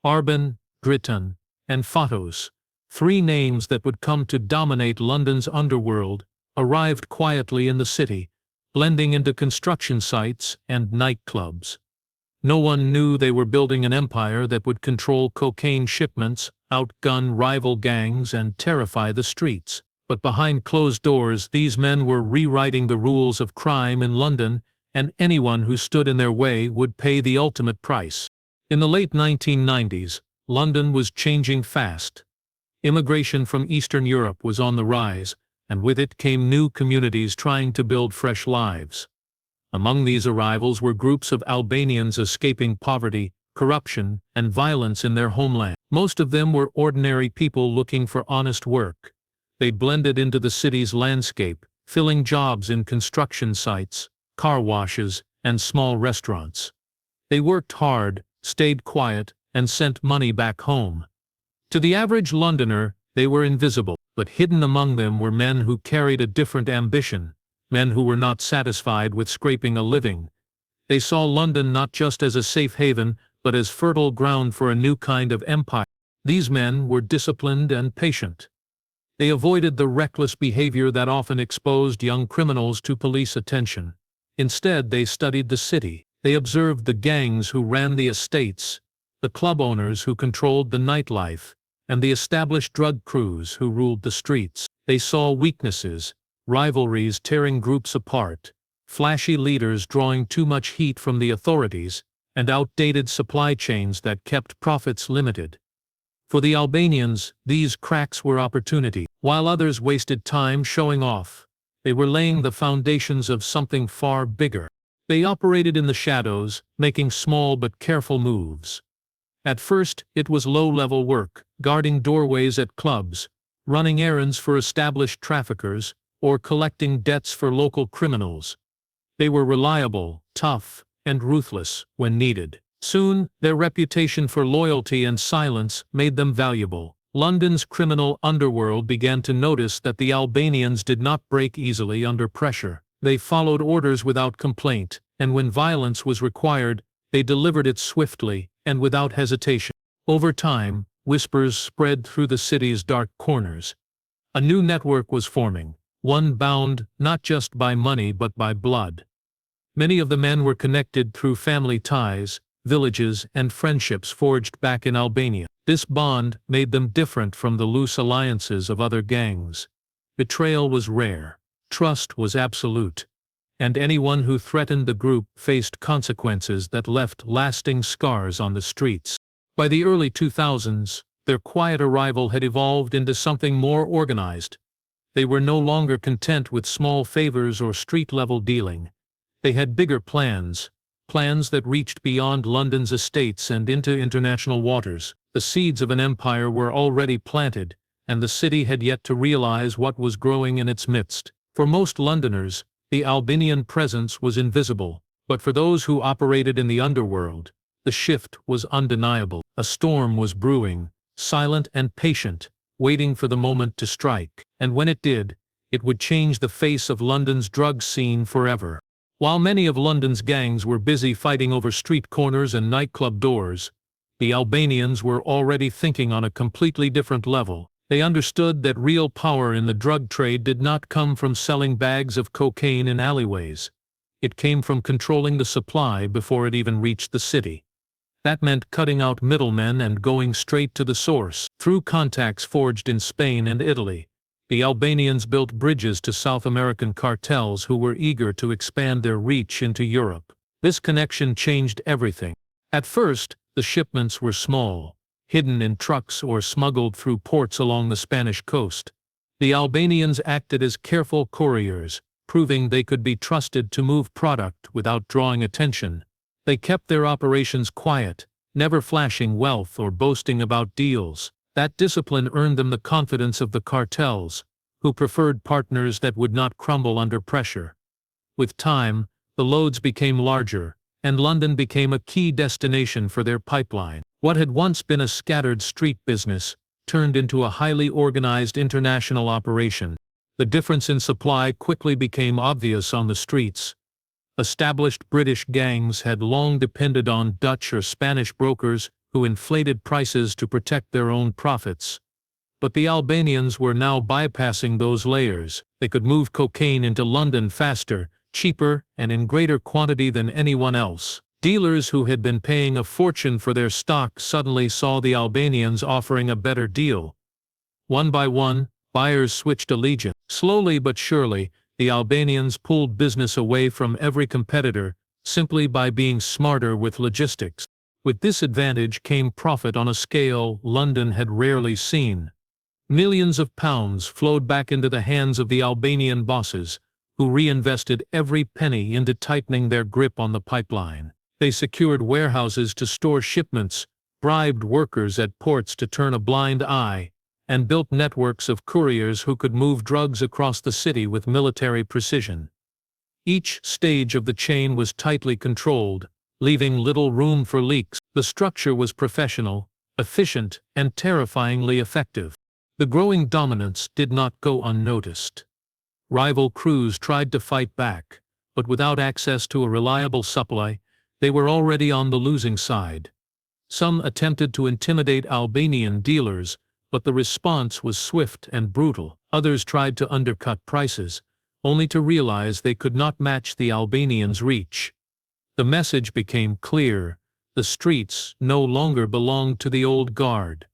Arben, Dritan, and Fatos, three names that would come to dominate London's underworld, arrived quietly in the city, blending into construction sites and nightclubs. No one knew they were building an empire that would control cocaine shipments, outgun rival gangs, and terrify the streets. But behind closed doors, these men were rewriting the rules of crime in London, and anyone who stood in their way would pay the ultimate price. In the late 1990s, London was changing fast. Immigration from Eastern Europe was on the rise, and with it came new communities trying to build fresh lives. Among these arrivals were groups of Albanians escaping poverty, corruption, and violence in their homeland. Most of them were ordinary people looking for honest work. They blended into the city's landscape, filling jobs in construction sites, car washes, and small restaurants. They worked hard, stayed quiet, and sent money back home. To the average Londoner, they were invisible, but hidden among them were men who carried a different ambition, men who were not satisfied with scraping a living. They saw London not just as a safe haven, but as fertile ground for a new kind of empire. These men were disciplined and patient. They avoided the reckless behavior that often exposed young criminals to police attention. Instead, they studied the city. They observed the gangs who ran the estates, the club owners who controlled the nightlife, and the established drug crews who ruled the streets. They saw weaknesses, rivalries tearing groups apart, flashy leaders drawing too much heat from the authorities, and outdated supply chains that kept profits limited. For the Albanians, these cracks were opportunity. While others wasted time showing off, they were laying the foundations of something far bigger. They operated in the shadows, making small but careful moves. At first, it was low-level work, guarding doorways at clubs, running errands for established traffickers, or collecting debts for local criminals. They were reliable, tough, and ruthless when needed. Soon, their reputation for loyalty and silence made them valuable. London's criminal underworld began to notice that the Albanians did not break easily under pressure. They followed orders without complaint, and when violence was required, they delivered it swiftly and without hesitation. Over time, whispers spread through the city's dark corners. A new network was forming, one bound not just by money but by blood. Many of the men were connected through family ties, villages, and friendships forged back in Albania. This bond made them different from the loose alliances of other gangs. Betrayal was rare, trust was absolute, and anyone who threatened the group faced consequences that left lasting scars on the streets. By the early 2000s, their quiet arrival had evolved into something more organized. They were no longer content with small favors or street-level dealing. They had bigger plans that reached beyond London's estates and into international waters. The seeds of an empire were already planted, and the city had yet to realize what was growing in its midst. For most Londoners, the Albanian presence was invisible, but for those who operated in the underworld, the shift was undeniable. A storm was brewing, silent and patient, waiting for the moment to strike, and when it did, it would change the face of London's drug scene forever. While many of London's gangs were busy fighting over street corners and nightclub doors, the Albanians were already thinking on a completely different level. They understood that real power in the drug trade did not come from selling bags of cocaine in alleyways. It came from controlling the supply before it even reached the city. That meant cutting out middlemen and going straight to the source. Through contacts forged in Spain and Italy, the Albanians built bridges to South American cartels who were eager to expand their reach into Europe. This connection changed everything. At first, the shipments were small, hidden in trucks or smuggled through ports along the Spanish coast. The Albanians acted as careful couriers, proving they could be trusted to move product without drawing attention. They kept their operations quiet, never flashing wealth or boasting about deals. That discipline earned them the confidence of the cartels, who preferred partners that would not crumble under pressure. With time, the loads became larger, and London became a key destination for their pipeline. What had once been a scattered street business turned into a highly organized international operation. The difference in supply quickly became obvious on the streets. Established British gangs had long depended on Dutch or Spanish brokers who inflated prices to protect their own profits. But the Albanians were now bypassing those layers. They could move cocaine into London faster, cheaper, and in greater quantity than anyone else. Dealers who had been paying a fortune for their stock suddenly saw the Albanians offering a better deal. One by one, buyers switched allegiance. Slowly but surely, the Albanians pulled business away from every competitor, simply by being smarter with logistics. With this advantage came profit on a scale London had rarely seen. Millions of pounds flowed back into the hands of the Albanian bosses, who reinvested every penny into tightening their grip on the pipeline. They secured warehouses to store shipments, bribed workers at ports to turn a blind eye, and built networks of couriers who could move drugs across the city with military precision. Each stage of the chain was tightly controlled, leaving little room for leaks. The structure was professional, efficient, and terrifyingly effective. The growing dominance did not go unnoticed. Rival crews tried to fight back, but without access to a reliable supply, they were already on the losing side. Some attempted to intimidate Albanian dealers, but the response was swift and brutal. Others tried to undercut prices, only to realize they could not match the Albanians' reach. The message became clear: the streets no longer belonged to the old guard.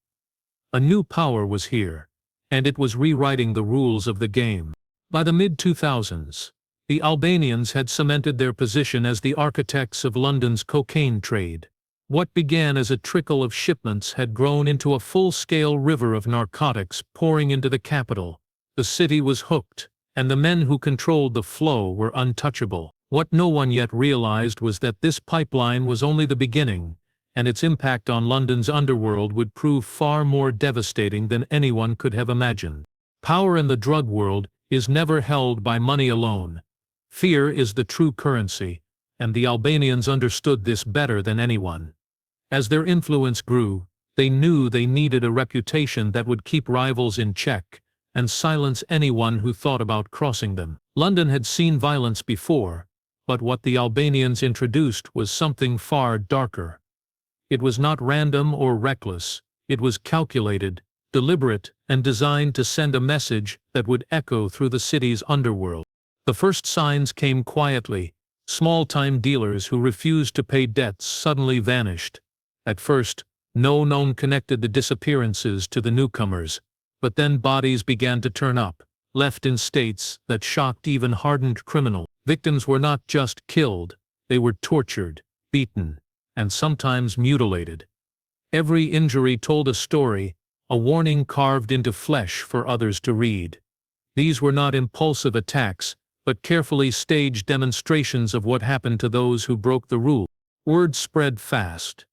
A new power was here, and it was rewriting the rules of the game. By the mid-2000s, the Albanians had cemented their position as the architects of London's cocaine trade. What began as a trickle of shipments had grown into a full-scale river of narcotics pouring into the capital. The city was hooked, and the men who controlled the flow were untouchable. What no one yet realized was that this pipeline was only the beginning, and its impact on London's underworld would prove far more devastating than anyone could have imagined. Power in the drug world is never held by money alone. Fear is the true currency, and the Albanians understood this better than anyone. As their influence grew, they knew they needed a reputation that would keep rivals in check and silence anyone who thought about crossing them. London had seen violence before, but what the Albanians introduced was something far darker. It was not random or reckless, it was calculated, deliberate, and designed to send a message that would echo through the city's underworld. The first signs came quietly. Small-time dealers who refused to pay debts suddenly vanished. At first, no one connected the disappearances to the newcomers, but then bodies began to turn up, left in states that shocked even hardened criminals. Victims were not just killed, they were tortured, beaten, and sometimes mutilated. Every injury told a story, a warning carved into flesh for others to read. These were not impulsive attacks, but carefully staged demonstrations of what happened to those who broke the rule. Word spread fast.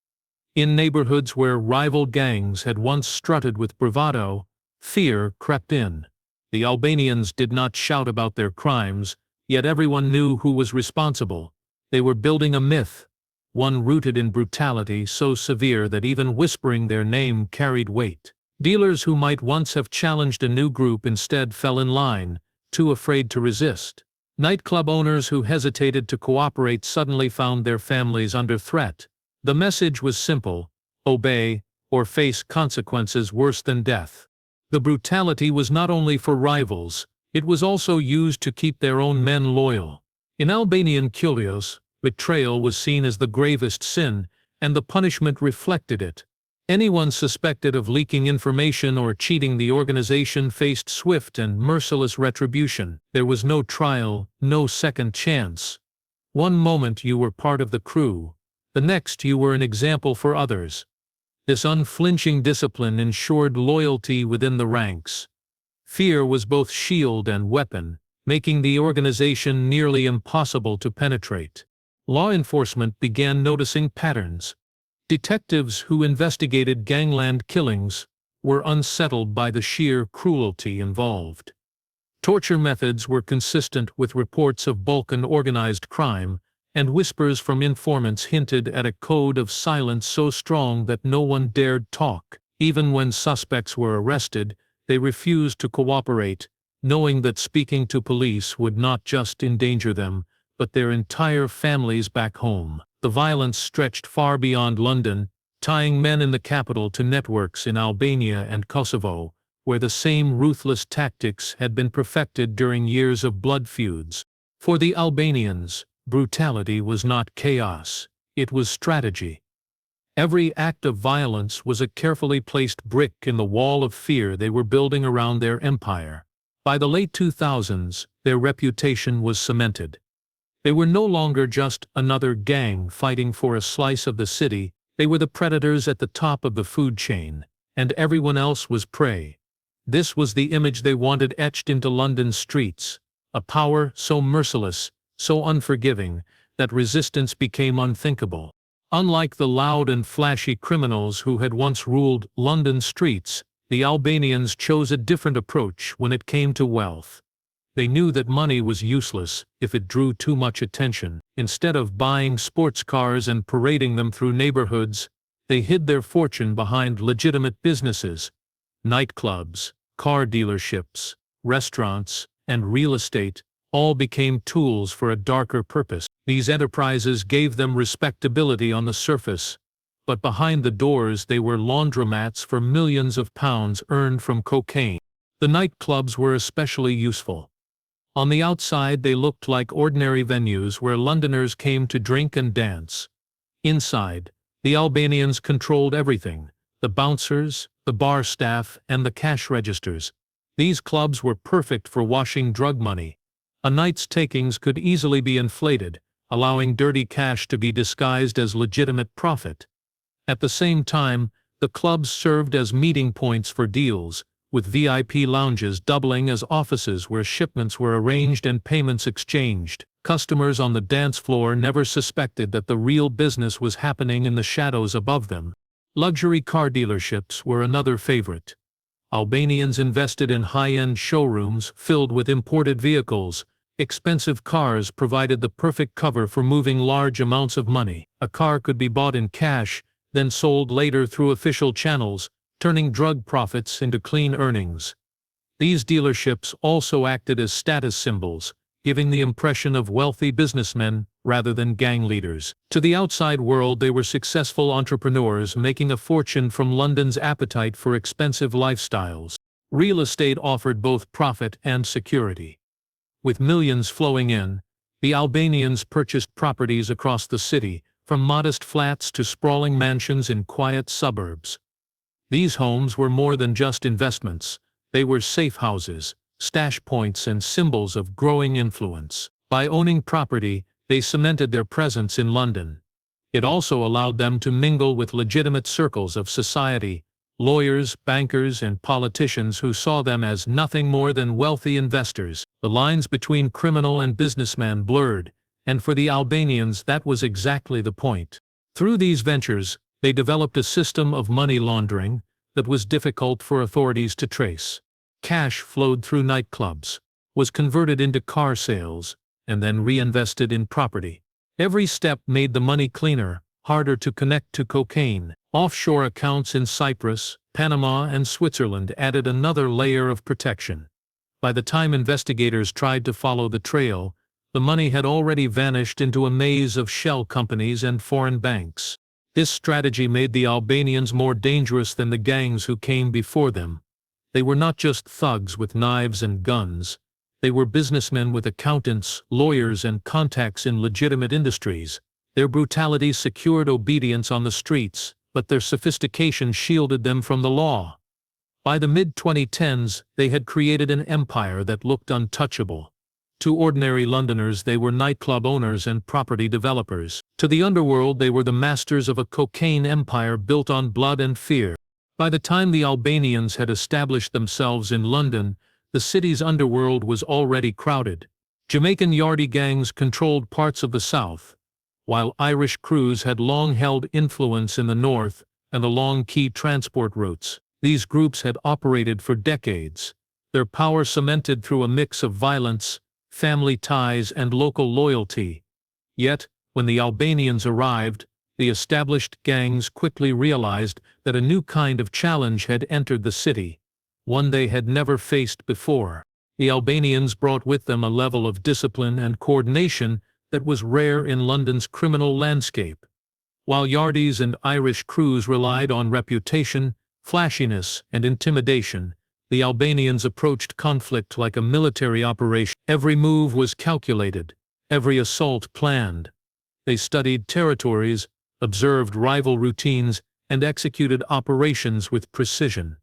In neighborhoods where rival gangs had once strutted with bravado, fear crept in. The Albanians did not shout about their crimes, yet everyone knew who was responsible. They were building a myth, one rooted in brutality so severe that even whispering their name carried weight. Dealers who might once have challenged a new group instead fell in line, too afraid to resist. Nightclub owners who hesitated to cooperate suddenly found their families under threat. The message was simple: obey, or face consequences worse than death. The brutality was not only for rivals, it was also used to keep their own men loyal. In Albanian Kulios, betrayal was seen as the gravest sin, and the punishment reflected it. Anyone suspected of leaking information or cheating the organization faced swift and merciless retribution. There was no trial, no second chance. One moment you were part of the crew, the next you were an example for others. This unflinching discipline ensured loyalty within the ranks. Fear was both shield and weapon, making the organization nearly impossible to penetrate. Law enforcement began noticing patterns. Detectives who investigated gangland killings were unsettled by the sheer cruelty involved. Torture methods were consistent with reports of bulk and organized crime, and whispers from informants hinted at a code of silence so strong that no one dared talk. Even when suspects were arrested, they refused to cooperate, knowing that speaking to police would not just endanger them, but their entire families back home. The violence stretched far beyond London, tying men in the capital to networks in Albania and Kosovo, where the same ruthless tactics had been perfected during years of blood feuds. For the Albanians, brutality was not chaos, it was strategy. Every act of violence was a carefully placed brick in the wall of fear they were building around their empire. By the late 2000s, their reputation was cemented. They were no longer just another gang fighting for a slice of the city, they were the predators at the top of the food chain, and everyone else was prey. This was the image they wanted etched into London's streets, a power so merciless, so unforgiving, that resistance became unthinkable. Unlike the loud and flashy criminals who had once ruled London's streets, the Albanians chose a different approach when it came to wealth. They knew that money was useless if it drew too much attention. Instead of buying sports cars and parading them through neighborhoods, they hid their fortune behind legitimate businesses. Nightclubs, car dealerships, restaurants, and real estate all became tools for a darker purpose. These enterprises gave them respectability on the surface, but behind the doors they were laundromats for millions of pounds earned from cocaine. The nightclubs were especially useful. On the outside they looked like ordinary venues where Londoners came to drink and dance. Inside, the Albanians controlled everything: the bouncers, the bar staff, and the cash registers. These clubs were perfect for washing drug money. A night's takings could easily be inflated, allowing dirty cash to be disguised as legitimate profit. At the same time, the clubs served as meeting points for deals, with VIP lounges doubling as offices where shipments were arranged and payments exchanged. Customers on the dance floor never suspected that the real business was happening in the shadows above them. Luxury car dealerships were another favorite. Albanians invested in high-end showrooms filled with imported vehicles. Expensive cars provided the perfect cover for moving large amounts of money. A car could be bought in cash, then sold later through official channels, turning drug profits into clean earnings. These dealerships also acted as status symbols, giving the impression of wealthy businessmen rather than gang leaders. To the outside world they were successful entrepreneurs making a fortune from London's appetite for expensive lifestyles. Real estate offered both profit and security. With millions flowing in, the Albanians purchased properties across the city, from modest flats to sprawling mansions in quiet suburbs. These homes were more than just investments, they were safe houses, stash points, and symbols of growing influence. By owning property, they cemented their presence in London. It also allowed them to mingle with legitimate circles of society, lawyers, bankers, and politicians who saw them as nothing more than wealthy investors. The lines between criminal and businessman blurred, and for the Albanians that was exactly the point. Through these ventures, they developed a system of money laundering that was difficult for authorities to trace. Cash flowed through nightclubs, was converted into car sales, and then reinvested in property. Every step made the money cleaner, harder to connect to cocaine. Offshore accounts in Cyprus, Panama, and Switzerland added another layer of protection. By the time investigators tried to follow the trail, the money had already vanished into a maze of shell companies and foreign banks. This strategy made the Albanians more dangerous than the gangs who came before them. They were not just thugs with knives and guns. They were businessmen with accountants, lawyers, and contacts in legitimate industries. Their brutality secured obedience on the streets, but their sophistication shielded them from the law. By the mid-2010s, they had created an empire that looked untouchable. To ordinary Londoners they were nightclub owners and property developers. To the underworld they were the masters of a cocaine empire built on blood and fear. By the time the Albanians had established themselves in London, the city's underworld was already crowded. Jamaican Yardie gangs controlled parts of the south, while Irish crews had long held influence in the north and along key transport routes. These groups had operated for decades, their power cemented through a mix of violence, family ties, and local loyalty. Yet, when the Albanians arrived, the established gangs quickly realized that a new kind of challenge had entered the city, one they had never faced before. The Albanians brought with them a level of discipline and coordination that was rare in London's criminal landscape. While Yardies and Irish crews relied on reputation, flashiness, and intimidation, the Albanians approached conflict like a military operation. Every move was calculated, every assault planned. They studied territories, observed rival routines, and executed operations with precision.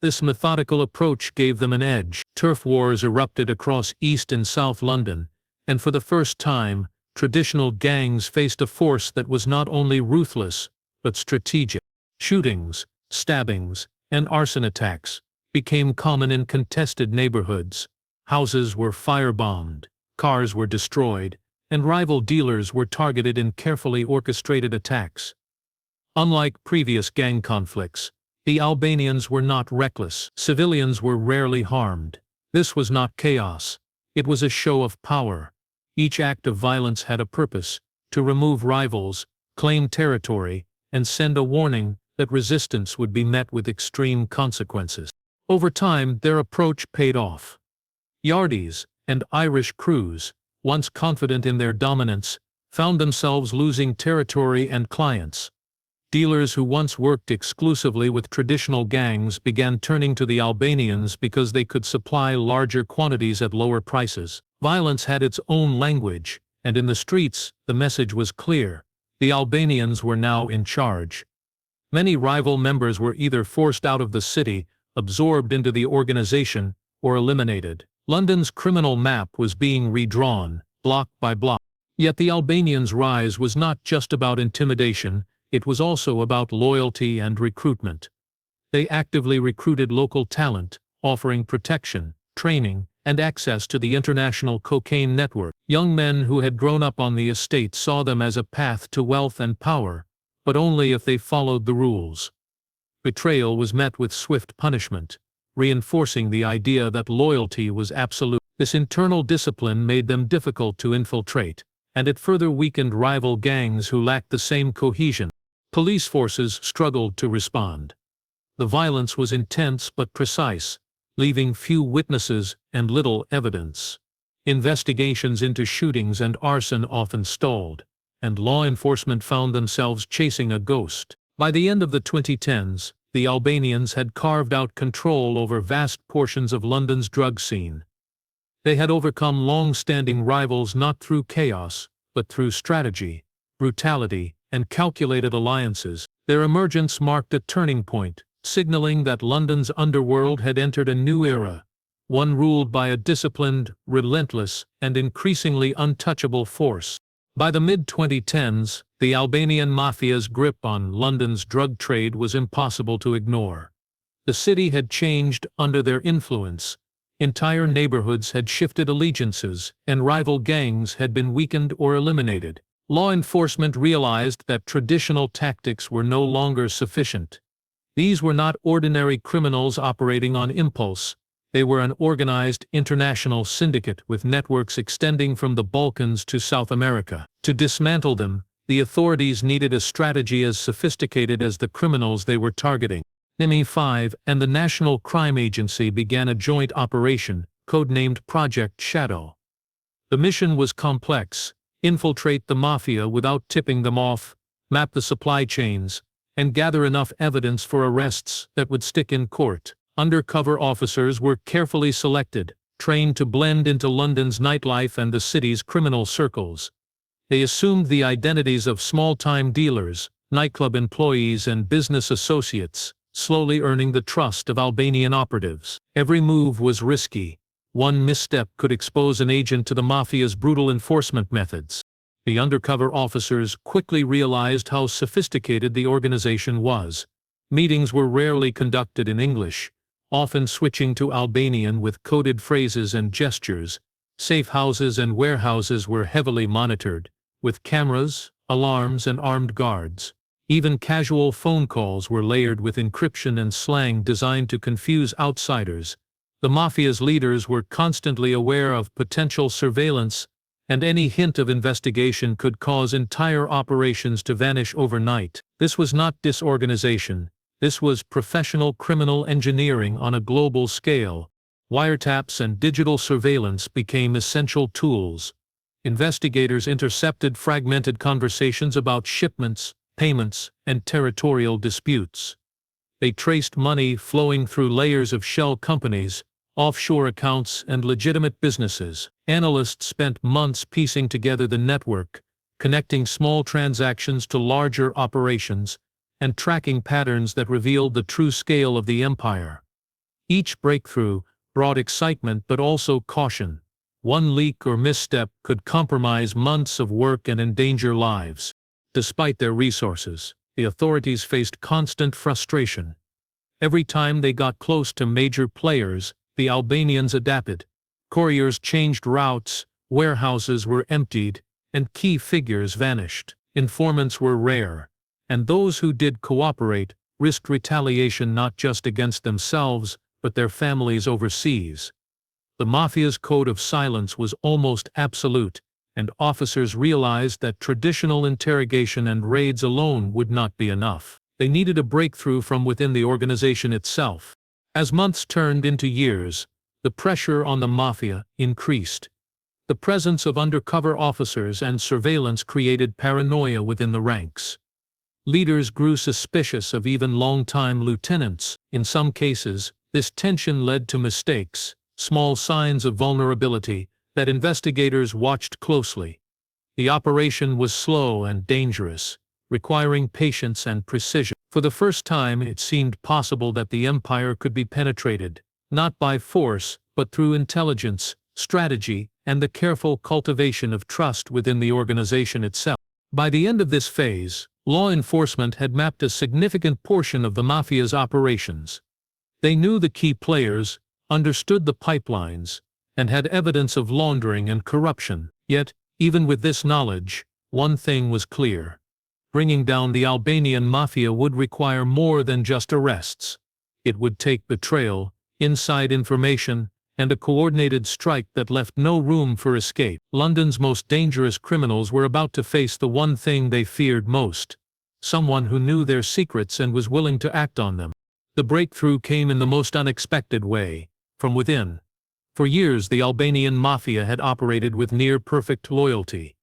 This methodical approach gave them an edge. Turf wars erupted across East and South London, and for the first time, traditional gangs faced a force that was not only ruthless, but strategic. Shootings, stabbings, and arson attacks became common in contested neighborhoods. Houses were firebombed, cars were destroyed, and rival dealers were targeted in carefully orchestrated attacks. Unlike previous gang conflicts, the Albanians were not reckless. Civilians were rarely harmed. This was not chaos. It was a show of power. Each act of violence had a purpose: to remove rivals, claim territory, and send a warning that resistance would be met with extreme consequences. Over time, their approach paid off. Yardies and Irish crews, once confident in their dominance, found themselves losing territory and clients. Dealers who once worked exclusively with traditional gangs began turning to the Albanians because they could supply larger quantities at lower prices. Violence had its own language, and in the streets, the message was clear: the Albanians were now in charge. Many rival members were either forced out of the city, absorbed into the organization, or eliminated. London's criminal map was being redrawn, block by block. Yet the Albanians' rise was not just about intimidation, it was also about loyalty and recruitment. They actively recruited local talent, offering protection, training, and access to the international cocaine network. Young men who had grown up on the estate saw them as a path to wealth and power, but only if they followed the rules. Betrayal was met with swift punishment, reinforcing the idea that loyalty was absolute. This internal discipline made them difficult to infiltrate, and it further weakened rival gangs who lacked the same cohesion. Police forces struggled to respond. The violence was intense but precise, leaving few witnesses and little evidence. Investigations into shootings and arson often stalled, and law enforcement found themselves chasing a ghost. By the end of the 2010s, the Albanians had carved out control over vast portions of London's drug scene. They had overcome long-standing rivals not through chaos, but through strategy, brutality, and calculated alliances. Their emergence marked a turning point, signaling that London's underworld had entered a new era, one ruled by a disciplined, relentless, and increasingly untouchable force. By the mid-2010s, the Albanian Mafia's grip on London's drug trade was impossible to ignore. The city had changed under their influence. Entire neighborhoods had shifted allegiances, and rival gangs had been weakened or eliminated. Law enforcement realized that traditional tactics were no longer sufficient. These were not ordinary criminals operating on impulse. They were an organized international syndicate with networks extending from the Balkans to South America. To dismantle them, the authorities needed a strategy as sophisticated as the criminals they were targeting. MI5 and the National Crime Agency began a joint operation, codenamed Project Shadow. The mission was complex: infiltrate the mafia without tipping them off, map the supply chains, and gather enough evidence for arrests that would stick in court. Undercover officers were carefully selected, trained to blend into London's nightlife and the city's criminal circles. They assumed the identities of small-time dealers, nightclub employees, and business associates, slowly earning the trust of Albanian operatives. Every move was risky. One misstep could expose an agent to the mafia's brutal enforcement methods. The undercover officers quickly realized how sophisticated the organization was. Meetings were rarely conducted in English, often switching to Albanian with coded phrases and gestures. Safe houses and warehouses were heavily monitored, with cameras, alarms, and armed guards. Even casual phone calls were layered with encryption and slang designed to confuse outsiders. The mafia's leaders were constantly aware of potential surveillance, and any hint of investigation could cause entire operations to vanish overnight. This was not disorganization. This was professional criminal engineering on a global scale. Wiretaps and digital surveillance became essential tools. Investigators intercepted fragmented conversations about shipments, payments, and territorial disputes. They traced money flowing through layers of shell companies, offshore accounts, and legitimate businesses. Analysts spent months piecing together the network, connecting small transactions to larger operations, and tracking patterns that revealed the true scale of the empire. Each breakthrough brought excitement but also caution. One leak or misstep could compromise months of work and endanger lives. Despite their resources, the authorities faced constant frustration. Every time they got close to major players, the Albanians adapted. Couriers changed routes, warehouses were emptied, and key figures vanished. Informants were rare, and those who did cooperate risked retaliation not just against themselves, but their families overseas. The Mafia's code of silence was almost absolute, and officers realized that traditional interrogation and raids alone would not be enough. They needed a breakthrough from within the organization itself. As months turned into years, the pressure on the Mafia increased. The presence of undercover officers and surveillance created paranoia within the ranks. Leaders grew suspicious of even long-time lieutenants. In some cases, this tension led to mistakes, small signs of vulnerability, that investigators watched closely. The operation was slow and dangerous, requiring patience and precision. For the first time, it seemed possible that the empire could be penetrated, not by force, but through intelligence, strategy, and the careful cultivation of trust within the organization itself. By the end of this phase, law enforcement had mapped a significant portion of the Mafia's operations. They knew the key players, understood the pipelines, and had evidence of laundering and corruption. Yet, even with this knowledge, one thing was clear. Bringing down the Albanian Mafia would require more than just arrests. It would take betrayal, inside information, and a coordinated strike that left no room for escape. London's most dangerous criminals were about to face the one thing they feared most: someone who knew their secrets and was willing to act on them. The breakthrough came in the most unexpected way, from within. For years, the Albanian Mafia had operated with near-perfect loyalty.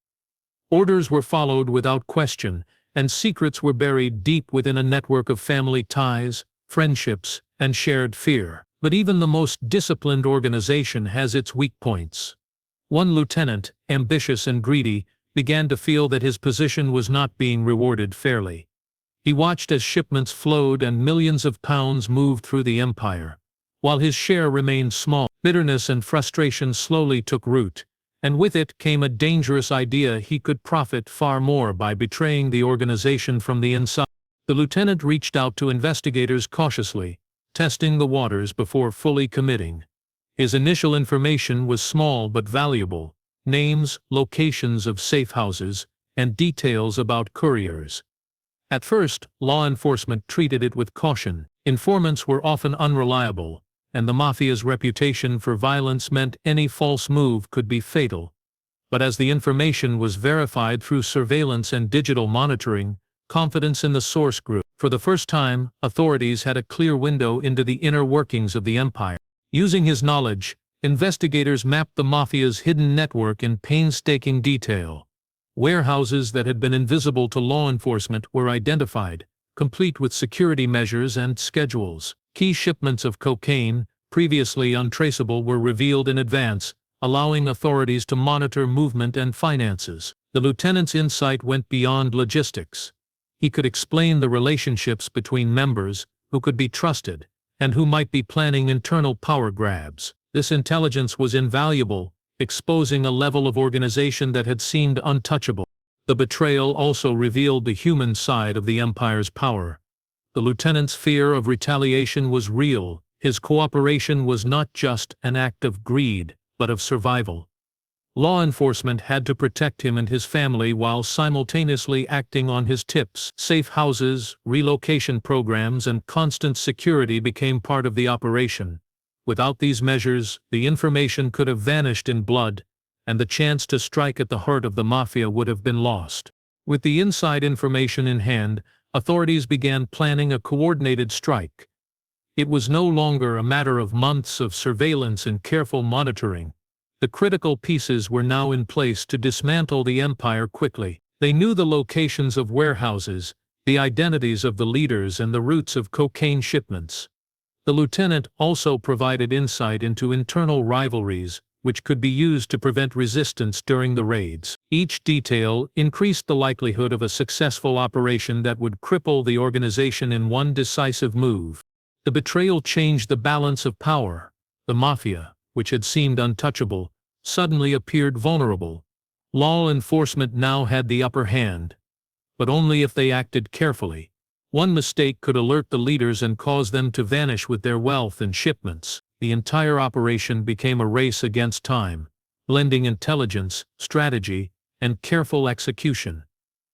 Orders were followed without question, and secrets were buried deep within a network of family ties, friendships, and shared fear. But even the most disciplined organization has its weak points. One lieutenant, ambitious and greedy, began to feel that his position was not being rewarded fairly. He watched as shipments flowed and millions of pounds moved through the empire. While his share remained small, bitterness and frustration slowly took root, and with it came a dangerous idea: he could profit far more by betraying the organization from the inside. The lieutenant reached out to investigators cautiously, testing the waters before fully committing. His initial information was small but valuable: names, locations of safe houses, and details about couriers. At first, law enforcement treated it with caution. Informants were often unreliable, and the Mafia's reputation for violence meant any false move could be fatal. But as the information was verified through surveillance and digital monitoring, confidence in the source grew. For the first time, authorities had a clear window into the inner workings of the empire. Using his knowledge, investigators mapped the Mafia's hidden network in painstaking detail. Warehouses that had been invisible to law enforcement were identified, complete with security measures and schedules. Key shipments of cocaine, previously untraceable, were revealed in advance, allowing authorities to monitor movement and finances. The lieutenant's insight went beyond logistics. He could explain the relationships between members, who could be trusted, and who might be planning internal power grabs. This intelligence was invaluable, exposing a level of organization that had seemed untouchable. The betrayal also revealed the human side of the empire's power. The lieutenant's fear of retaliation was real. His cooperation was not just an act of greed, but of survival. Law enforcement had to protect him and his family while simultaneously acting on his tips. Safe houses, relocation programs, and constant security became part of the operation. Without these measures, the information could have vanished in blood, and the chance to strike at the heart of the Mafia would have been lost. With the inside information in hand, authorities began planning a coordinated strike. It was no longer a matter of months of surveillance and careful monitoring. The critical pieces were now in place to dismantle the empire quickly. They knew the locations of warehouses, the identities of the leaders and the routes of cocaine shipments. The lieutenant also provided insight into internal rivalries, which could be used to prevent resistance during the raids. Each detail increased the likelihood of a successful operation that would cripple the organization in one decisive move. The betrayal changed the balance of power. The Mafia, which had seemed untouchable, suddenly appeared vulnerable. Law enforcement now had the upper hand, but only if they acted carefully. One mistake could alert the leaders and cause them to vanish with their wealth and shipments. The entire operation became a race against time, blending intelligence, strategy, and careful execution.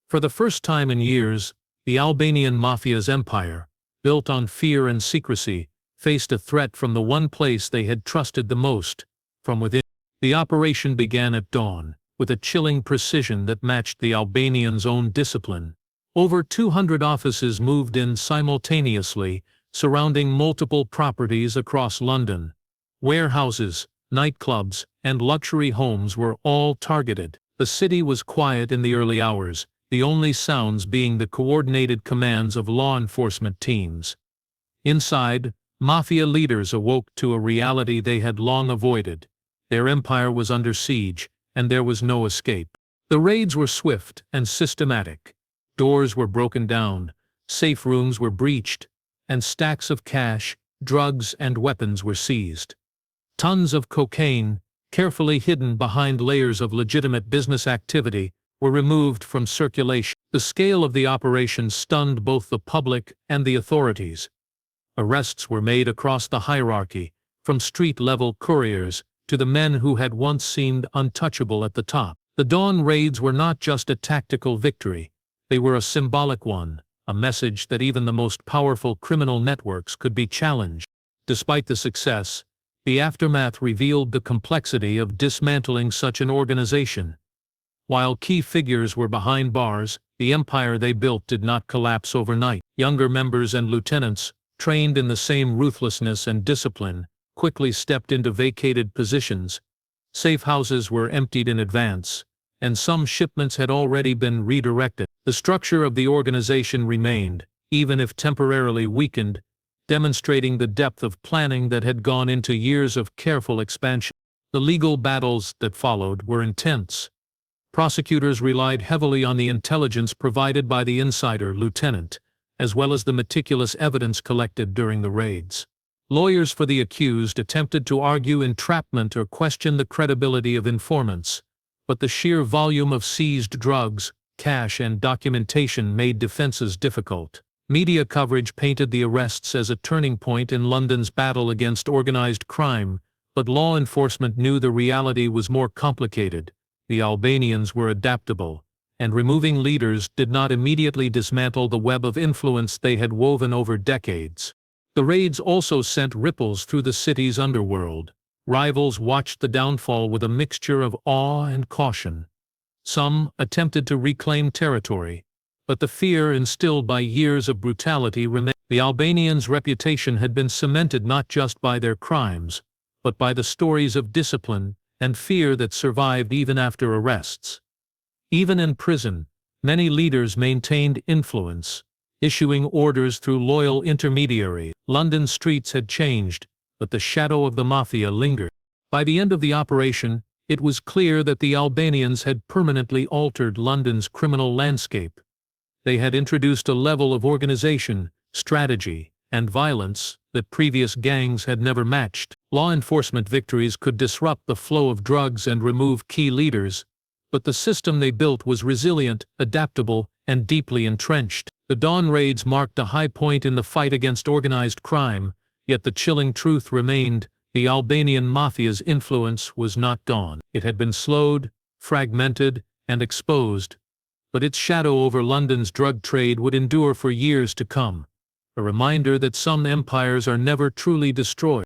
For the first time in years, the Albanian Mafia's empire, built on fear and secrecy, faced a threat from the one place they had trusted the most, from within. The operation began at dawn, with a chilling precision that matched the Albanians' own discipline. Over 200 officers moved in simultaneously, surrounding multiple properties across London. Warehouses, nightclubs, and luxury homes were all targeted. The city was quiet in the early hours, the only sounds being the coordinated commands of law enforcement teams. Inside, Mafia leaders awoke to a reality they had long avoided. Their empire was under siege, and there was no escape. The raids were swift and systematic. Doors were broken down, safe rooms were breached, and stacks of cash, drugs, and weapons were seized. Tons of cocaine, carefully hidden behind layers of legitimate business activity, were removed from circulation. The scale of the operation stunned both the public and the authorities. Arrests were made across the hierarchy, from street-level couriers to the men who had once seemed untouchable at the top. The dawn raids were not just a tactical victory, they were a symbolic one, a message that even the most powerful criminal networks could be challenged. Despite the success, the aftermath revealed the complexity of dismantling such an organization. While key figures were behind bars, the empire they built did not collapse overnight. Younger members and lieutenants, trained in the same ruthlessness and discipline, quickly stepped into vacated positions. Safe houses were emptied in advance, and some shipments had already been redirected. The structure of the organization remained, even if temporarily weakened, demonstrating the depth of planning that had gone into years of careful expansion. The legal battles that followed were intense. Prosecutors relied heavily on the intelligence provided by the insider lieutenant, as well as the meticulous evidence collected during the raids. Lawyers for the accused attempted to argue entrapment or question the credibility of informants, but the sheer volume of seized drugs, cash, and documentation made defenses difficult. Media coverage painted the arrests as a turning point in London's battle against organized crime, but law enforcement knew the reality was more complicated. The Albanians were adaptable, and removing leaders did not immediately dismantle the web of influence they had woven over decades. The raids also sent ripples through the city's underworld. Rivals watched the downfall with a mixture of awe and caution. Some attempted to reclaim territory, but the fear instilled by years of brutality remained. The Albanians' reputation had been cemented not just by their crimes, but by the stories of discipline and fear that survived even after arrests. Even in prison, many leaders maintained influence, issuing orders through loyal intermediaries. London's streets had changed, but the shadow of the Mafia lingered. By the end of the operation, it was clear that the Albanians had permanently altered London's criminal landscape. They had introduced a level of organization, strategy, and violence that previous gangs had never matched. Law enforcement victories could disrupt the flow of drugs and remove key leaders, but the system they built was resilient, adaptable, and deeply entrenched. The dawn raids marked a high point in the fight against organized crime, yet the chilling truth remained: the Albanian Mafia's influence was not gone. It had been slowed, fragmented, and exposed, but its shadow over London's drug trade would endure for years to come, a reminder that some empires are never truly destroyed.